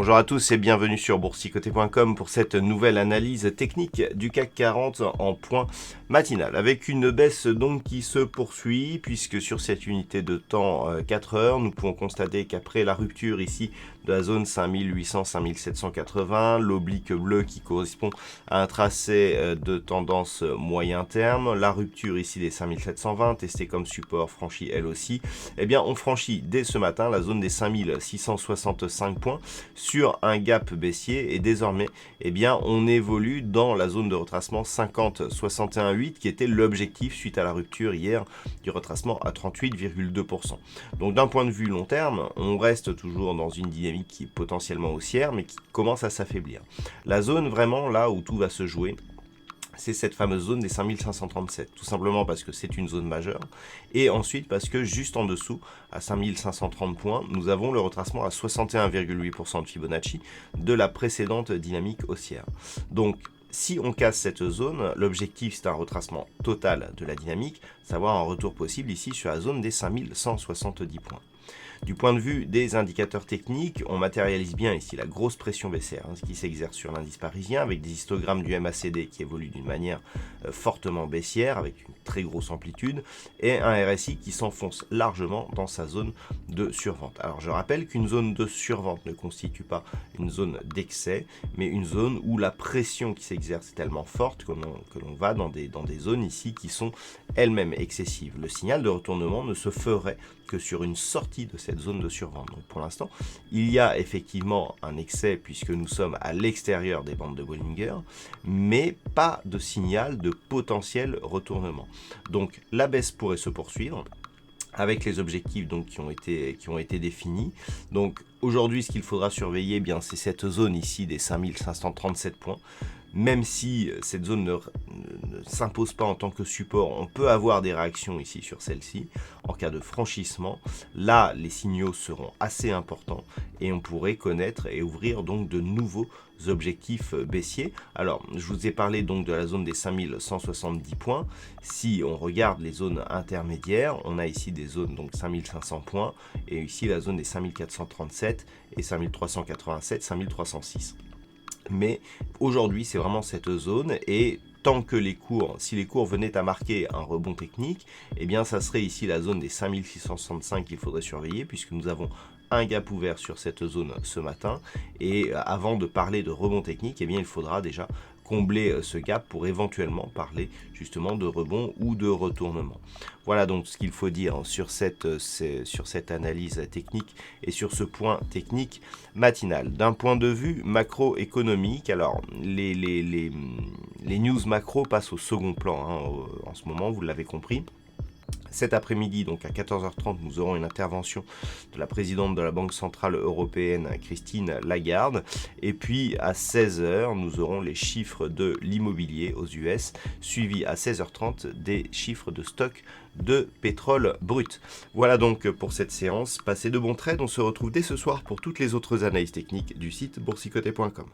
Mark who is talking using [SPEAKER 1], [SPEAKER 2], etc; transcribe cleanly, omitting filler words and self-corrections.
[SPEAKER 1] Bonjour à tous et bienvenue sur boursicoté.com pour cette nouvelle analyse technique du CAC 40 en point matinal. Avec une baisse donc qui se poursuit puisque sur cette unité de temps 4 heures, nous pouvons constater qu'après la rupture ici de la zone 5800-5780, l'oblique bleu qui correspond à un tracé de tendance moyen terme, la rupture ici des 5720 testée comme support franchie elle aussi, eh bien on franchit dès ce matin la zone des 5665 points sur un gap baissier et désormais eh bien on évolue dans la zone de retracement 50-61,8 qui était l'objectif suite à la rupture hier du retracement à 38,2%. Donc d'un point de vue long terme, on reste toujours dans une dynamique qui est potentiellement haussière mais qui commence à s'affaiblir. La zone vraiment là où tout va se jouer, c'est cette fameuse zone des 5537, tout simplement parce que c'est une zone majeure, et ensuite parce que juste en dessous, à 5530 points, nous avons le retracement à 61,8% de Fibonacci de la précédente dynamique haussière. Donc, si on casse cette zone, l'objectif c'est un retracement total de la dynamique, savoir un retour possible ici sur la zone des 5170 points. Du point de vue des indicateurs techniques, on matérialise bien ici la grosse pression baissière qui s'exerce sur l'indice parisien avec des histogrammes du MACD qui évoluent d'une manière fortement baissière avec une très grosse amplitude et un RSI qui s'enfonce largement dans sa zone de survente. Alors je rappelle qu'une zone de survente ne constitue pas une zone d'excès mais une zone où la pression qui s'exerce est tellement forte que l'on va dans des zones ici qui sont elles-mêmes excessives. Le signal de retournement ne se ferait que sur une sortie de cette zone de survente. Donc pour l'instant, il y a effectivement un excès puisque nous sommes à l'extérieur des bandes de Bollinger, mais pas de signal de potentiel retournement. Donc la baisse pourrait se poursuivre avec les objectifs donc qui ont été définis. Donc aujourd'hui, ce qu'il faudra surveiller, bien c'est cette zone ici des 5537 points. Même si cette zone ne s'impose pas en tant que support, on peut avoir des réactions ici sur celle-ci. En cas de franchissement, là, les signaux seront assez importants et on pourrait connaître et ouvrir donc de nouveaux objectifs baissiers. Alors, je vous ai parlé donc de la zone des 5170 points. Si on regarde les zones intermédiaires, on a ici des zones donc 5500 points et ici la zone des 5437 et 5387, 5306. Mais aujourd'hui, c'est vraiment cette zone et tant que si les cours venaient à marquer un rebond technique, eh bien ça serait ici la zone des 5665 qu'il faudrait surveiller puisque nous avons un gap ouvert sur cette zone ce matin et avant de parler de rebond technique, eh bien il faudra déjà combler ce gap pour éventuellement parler justement de rebond ou de retournement. Voilà donc ce qu'il faut dire sur cette analyse technique et sur ce point technique matinal. D'un point de vue macroéconomique, alors les news macro passent au second plan en ce moment, vous l'avez compris. Cet après-midi, donc à 14h30, nous aurons une intervention de la présidente de la Banque Centrale Européenne, Christine Lagarde. Et puis à 16h, nous aurons les chiffres de l'immobilier aux US, suivis à 16h30 des chiffres de stock de pétrole brut. Voilà donc pour cette séance. Passez de bons trades. On se retrouve dès ce soir pour toutes les autres analyses techniques du site boursicoté.com.